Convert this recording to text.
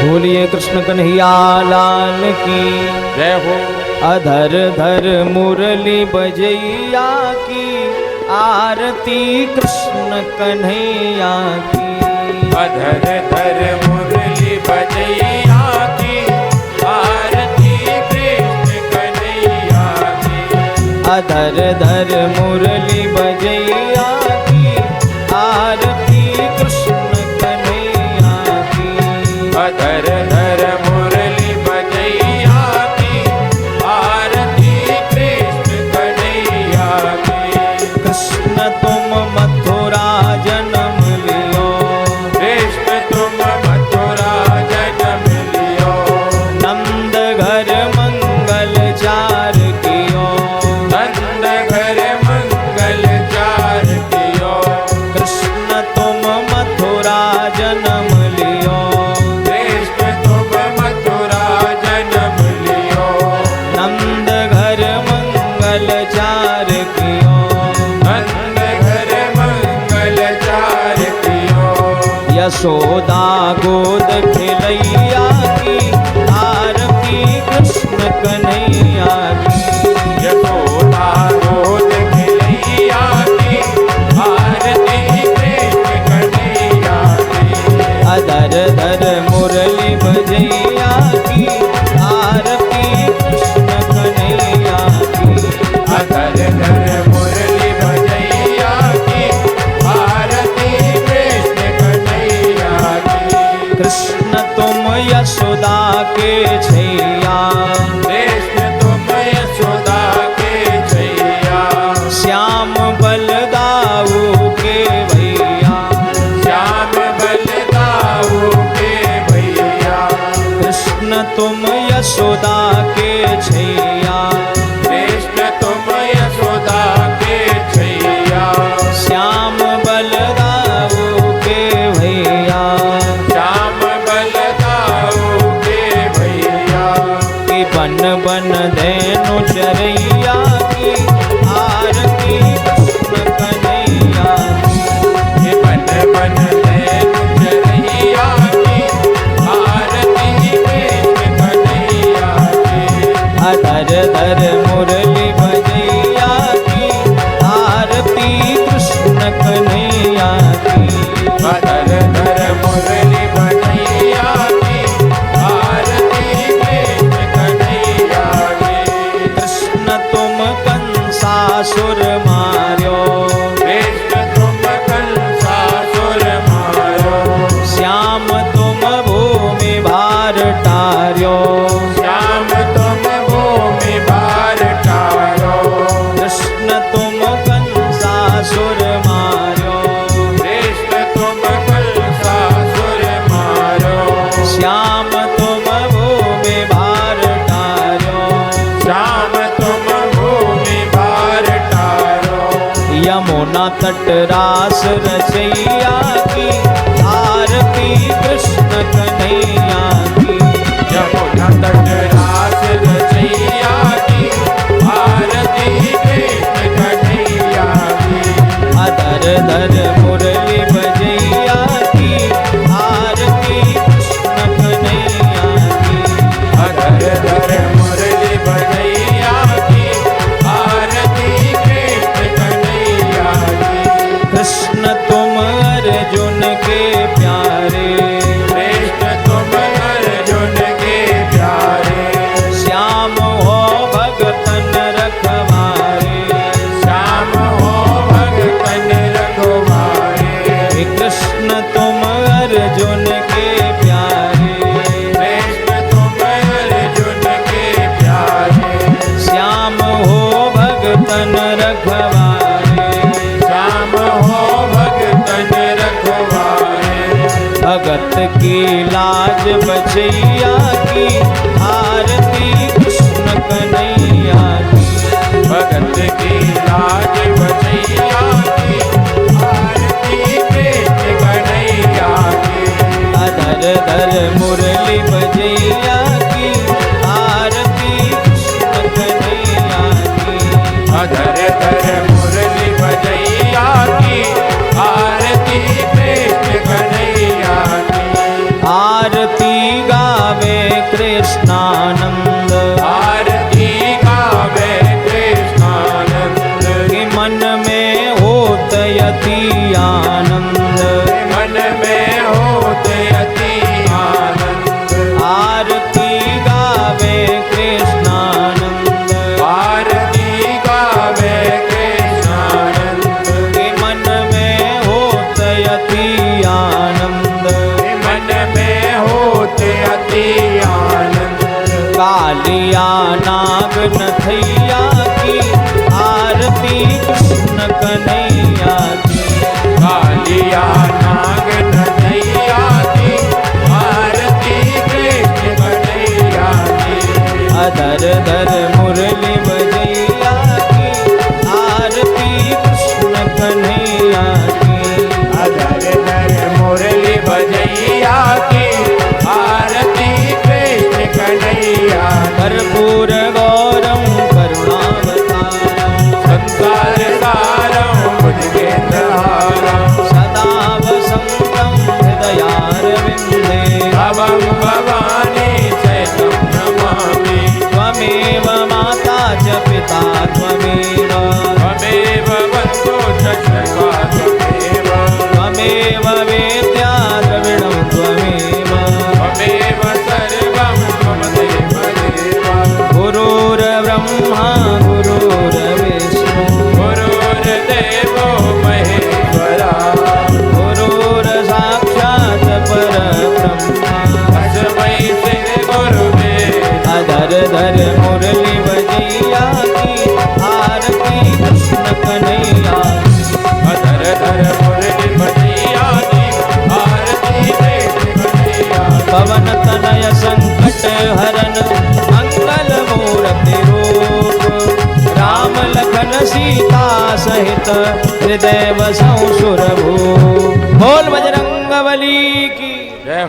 बोलिए कृष्ण कन्हैया लाल की जय हो। अधर धर मुरली बजैया की आरती कृष्ण कन्हैया की। अधर धर मुरली बजैया की आरती कृष्ण कन्हैया की। अधर धर मुरली बजैया की आरती कृष्ण कन्हैया की। अधर धर मुरली बजैया की आरती कृष्ण कन्हैया की। कृष्ण तुम मथुरा जन्म लियो, कृष्ण तुम मथुरा जन्म लियो। नंद घर मंगल चार कियो, नंद घर मंगल चार कियो। कृष्ण तुम मथुरा जन्म लियो, कृष्ण तुम मथुरा जन्म लियो। नंद घर मंगल चार कियो। नंद घर मंगल चार कियो। यशोदा गोद खिलैया की आरती कृष्ण कन्हैया की। यशोदा गोद खिलैया की आरती कृष्ण कन्हैया की। अधर धर मुरली बजैया की आरती कृष्ण कन्हैया की। अधर धर मुरली बजैया की आरती कृष्ण कन्हैया की। कृष्ण तुम यशोदा के छैया, कृष्ण तुम यशोदा के छैया। श्याम बलदाऊ के भैया, श्याम बलदाऊ के भैया। कृष्ण तुम यशोदा के छैया। कृष्ण तुम यशोदा के छैया। श्याम बलदाऊ के भैया, श्याम बलदाऊ के भैया। कि बन बन धेनु चरैया की आरती कृष्ण कन्हैया की। ये बन बन धेनु चरैया की आरती कृष्ण कन्हैया की। अधर धर मुरली बजैया की आरती कृष्ण कन्हैया की। अधर धर मुरली बजैया की आरती कृष्ण कन्हैया की। कृष्ण तुम कंसासुर मार्यो, कृष्ण तुम कंसासुर मारो। श्याम तुम भूमि भार टार्यो। श्याम तुम भूमि भार टारो। कृष्ण तुम कंसासुर मार्यो, कृष्ण तुम कंसासुर मारो। श्याम तुम भूमि भार टार्यो। श्याम तुम भूमि भार टारो। यमुना तट रास रचैया की आरती कृष्ण कन्हैया की। यमुना तट रास रचैया की आरती कृष्ण कन्हैया की। अधर धर मुरली बजैया की आरती कृष्ण कन्हैया की। अधर धर मुरली बजैया की आरती कृष्ण कन्हैया की। कृष्ण तुम अर्जुन के प्यारे, कृष्ण तुम अर्जुन के प्यारे। श्याम हो भगतन रखवारे। श्याम हो भगतन रघुवारे। कृष्ण तुम अर्जुन के प्यारे, कृष्ण तुम अर्जुन के प्यारे। श्याम हो भगतन रखवारे। श्याम हो भगतन रघुवारे। भगत की लाज बचैया की आरती कृष्ण कन्हैया की। भगत की लाज बचैया की आरती कृष्ण कन्हैया की। अधर धर मुरली बजैया की आरती कृष्ण कन्हैया की। अधर धर मुरली बजैया की आरती कृष्ण कन्हैया की। आरती गावे कृष्णानंद, आरती गावे कृष्णानंद, कि मन में होत यति आनंद, मन में होते अति आनंद, आरती गावे कृष्णानंद, आरती गावे कृष्णानंद, कि मन में होत यति आनंद, मन में होते अति आनंद, कालिया नाग नथैया की आरती कृष्ण कन्हैया की, कालिया नाग नथैया की आरती कृष्ण कन्हैया की, अधर धर मुरली बजैया की आरती कृष्ण कन्हैया की, अधर धर मुरली बजैया की आरती कृष्ण कन्हैया की, कर्पूर गौरम करुणावतारम, संसार सारं भुजगेन्द्रहारं, सदा वसन्तं हृदयारविन्दे, भवं भवानी सहितं नमामि, त्वमेव माता च पिता त्वमेव, त्वमेव बन्धु च सखा त्वमेव, त्वमेव वेद्या द्रविणं त्वमेव, त्वमेव सर्वं मम देव देव, गुरुर्ब्रह्मा गुरुर्विष्णु, गुरुर्देवो महेश्वरा, गुरुर्साक्षात् परब्रह्मा, तस्मै श्री गुरुवे अधर धर मुरली बजैया की आरती कृष्ण कन्हैया की, अधर धर मुरली बजैया की आरती कृष्ण कन्हैया की, पवन तनय संकट हरन मंगल मूर्ति रूप, राम लखन सीता सहित हृदय बसौ सुरभूप। बोल बजरंग बली की।